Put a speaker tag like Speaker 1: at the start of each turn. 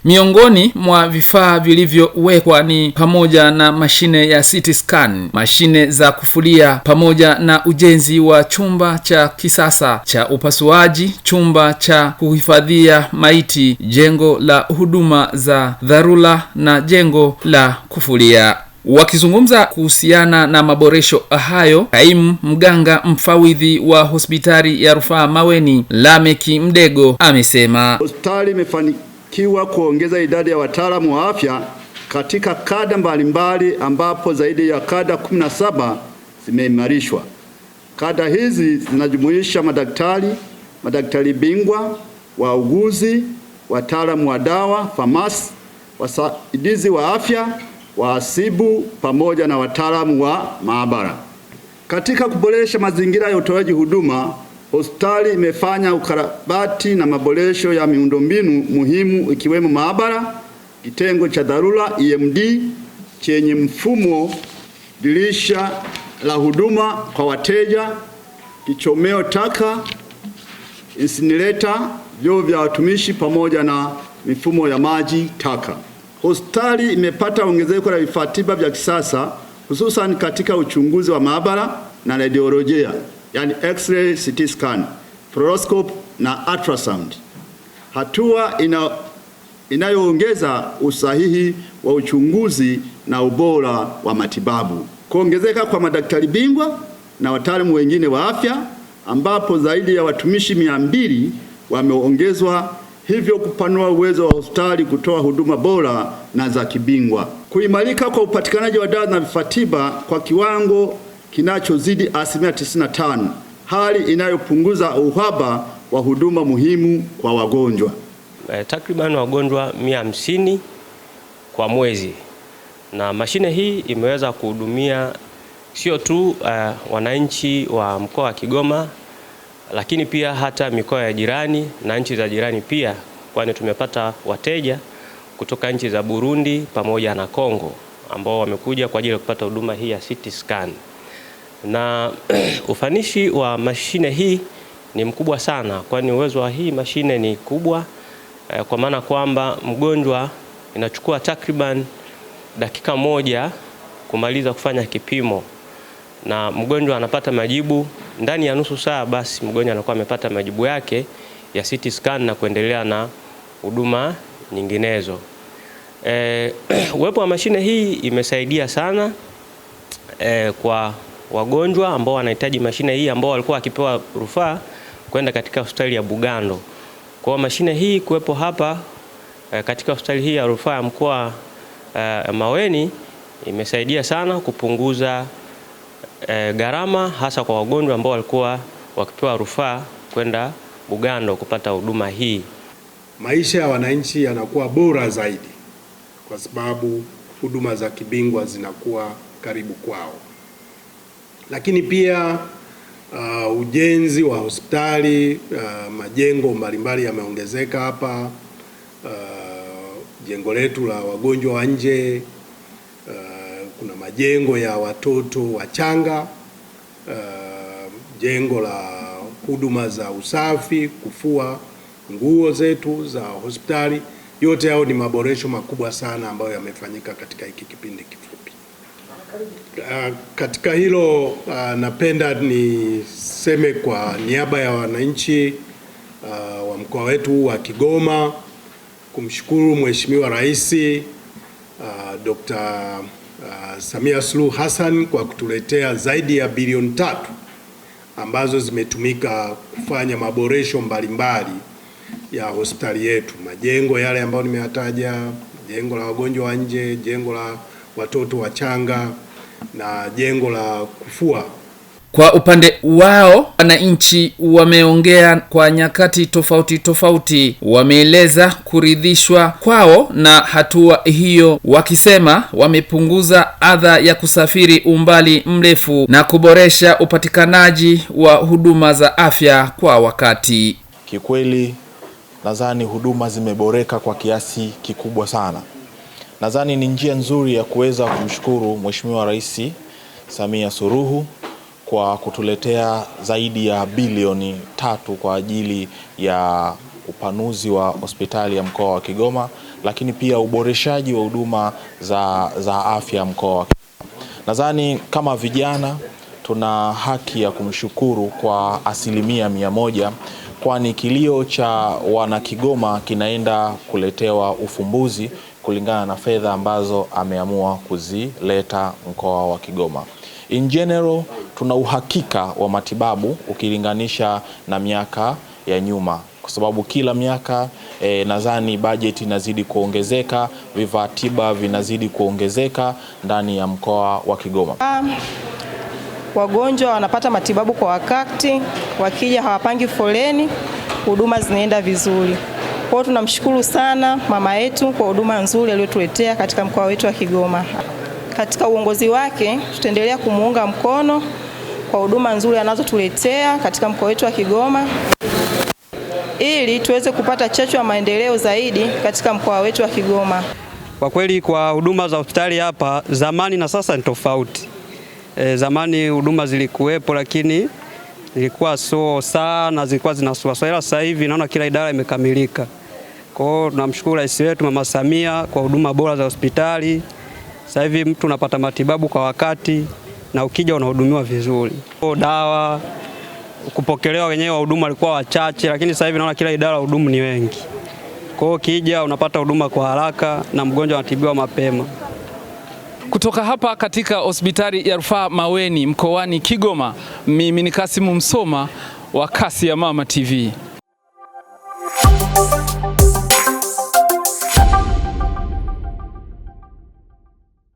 Speaker 1: Miongoni mwa vifaa vilivyowekwa ni pamoja na mashine ya CT scan, mashine za kufulia, pamoja na ujenzi wa chumba cha kisasa cha upasuaji, chumba cha kuhifadhia maiti, jengo la huduma za dharura na jengo la kufulia. Wakizungumza kuhusiana na maboresho hayo, kaimu mganga mfawidhi wa hospitali ya rufaa Maweni, Lameki Mdego, amesema
Speaker 2: hospitali imefanikiwa kuongeza idadi ya wataalamu wa afya katika kada mbalimbali, ambapo zaidi ya kada 17 zimeimarishwa. Kada hizi zinajumuisha madaktari bingwa, wauguzi, wataalamu wa dawa, famasi, wasaidizi wa afya, wahasibu pamoja na wataalamu wa maabara. Katika kuboresha mazingira ya utoaji huduma, hospitali imefanya ukarabati na maboresho ya miundombinu muhimu, ikiwemo maabara, kitengo cha dharura EMD chenye mfumo, dirisha la huduma kwa wateja, kichomeo taka, incinerator, vyoo vya watumishi pamoja na mifumo ya maji taka. Hospitali imepata ongezeko la vifaa tiba vya kisasa, hususan katika uchunguzi wa maabara na radiolojia, yani X-ray, CT scan, fluoroscope na ultrasound. Hatua inayoongeza usahihi wa uchunguzi na ubora wa matibabu. Kuongezeka kwa madaktari bingwa na wataalamu wengine wa afya, ambapo zaidi ya watumishi 200 wameongezwa, hivyo kupanua uwezo wa hospitali kutoa huduma bora na za kibingwa. Kuimarika kwa upatikanaji wa dawa na vifaa tiba kwa kiwango kinachozidi 95%, hali inayopunguza uhaba wa huduma muhimu kwa wagonjwa.
Speaker 3: Takriban wagonjwa 150 kwa mwezi, na mashine hii imeweza kuhudumia sio tu wananchi wa mkoa wa Kigoma, lakini pia hata mikoa ya jirani na nchi za jirani pia, kwani tumepata wateja kutoka nchi za Burundi pamoja na Kongo ambao wamekuja kwa ajili ya kupata huduma hii ya CT scan. Na ufanisi wa mashine hii ni mkubwa sana, kwani uwezo wa hii mashine ni kubwa, kwa maana kwamba mgonjwa inachukua takriban dakika 1 kumaliza kufanya kipimo, na mgonjwa anapata majibu ndani ya nusu saa. Basi mgonjwa anakuwa amepata majibu yake ya CT scan na kuendelea na huduma nyinginezo. Uwepo wa mashine hii imesaidia sana kwa wagonjwa ambao wanahitaji mashine hii, ambao walikuwa wakipewa rufaa kwenda katika hospitali ya Bugando. Kwa mashine hii kuwepo hapa katika hospitali hii ya rufaa ya mkoa Maweni imesaidia sana kupunguza gharama, hasa kwa wagonjwa ambao walikuwa wakipewa rufaa kwenda Bugando kupata huduma hii.
Speaker 4: Maisha ya wananchi yanakuwa bora zaidi kwa sababu huduma za kibingwa zinakuwa karibu kwao. Lakini pia ujenzi wa hospitali, majengo mbalimbali yameongezeka hapa. Jengo letu la wagonjwa wa nje, kuna majengo ya watoto wachanga, jengo la huduma za usafi, kufua nguo zetu za hospitali. Yote hao ni maboresho makubwa sana ambayo yamefanyika katika hiki kipindi kifupi. Katika hilo napenda niseme kwa niaba ya wananchi wa mkoa wetu wa Kigoma kumshukuru Mheshimiwa Rais Dr. Samia Suluhu Hassan kwa kutuletea zaidi ya bilioni 3 ambazo zimetumika kufanya maboresho mbalimbali ya hospitali yetu. Majengo yale ambayo nimeyataja, jengo la wagonjwa wa nje, jengo la watoto wachanga na jengo la kufua.
Speaker 1: Kwa upande wao, wananchi wameongea kwa nyakati tofauti, wameeleza kuridhishwa kwao na hatua hiyo, wakisema wamepunguza adha ya kusafiri umbali mrefu na kuboresha upatikanaji wa huduma za afya kwa wakati.
Speaker 5: Kikweli nadhani huduma zimeboreka kwa kiasi kikubwa sana. Nadhani ni njia nzuri ya kuweza kumshukuru Mheshimiwa Rais Samia Suluhu kwa kutuletea zaidi ya bilioni 3 kwa ajili ya upanuzi wa hospitali ya mkoa wa Kigoma, lakini pia uboreshaji wa huduma za afya mkoa wa Kigoma. Nadhani kama vijana tuna haki ya kumshukuru kwa 100%, kwani kilio cha wana Kigoma kinaenda kuletewa ufumbuzi kulingana na fedha ambazo ameamua kuzileta mkoa wa Kigoma. In general, tuna uhakika wa matibabu ukilinganisha na miaka ya nyuma, kwa sababu kila miaka nadhani bajeti inazidi kuongezeka, vifaa tiba vinazidi kuongezeka ndani ya mkoa wa Kigoma.
Speaker 6: Wagonjwa wanapata matibabu kwa wakati, wakija hawapangi foleni, huduma zinaenda vizuri. Kwa hiyo tunamshukuru sana mama yetu kwa huduma nzuri aliyotuletea katika mkoa wetu wa Kigoma. Katika uongozi wake tutaendelea kumuunga mkono kwa huduma nzuri anazotuletea katika mkoa wetu wa Kigoma, ili tuweze kupata chachu ya maendeleo zaidi katika mkoa wetu wa Kigoma.
Speaker 7: Kwa kweli kwa huduma za hospitali hapa zamani na sasa ni tofauti. Zamani huduma zilikuwepo lakini zilikuwa so sana, zilikuwa zinasuasua, ila sasa hivi naona kila idara imekamilika. Kwa hiyo tunamshukuru Rais wetu Mama Samia kwa huduma bora za hospitali. Sasa hivi mtu unapata matibabu kwa wakati na ukija unahudumiwa vizuri. Dawa kupokelewa wenyewe wa huduma walikuwa wachache, lakini sasa hivi naona kila idara hudumu ni wengi. Kwa hiyo ukija unapata huduma kwa haraka na mgonjwa anatibiwa mapema.
Speaker 1: Kutoka hapa katika hospitali ya rufaa Maweni mkoani Kigoma, mimi ni Kasimu Msoma wa Kasi ya Mama TV.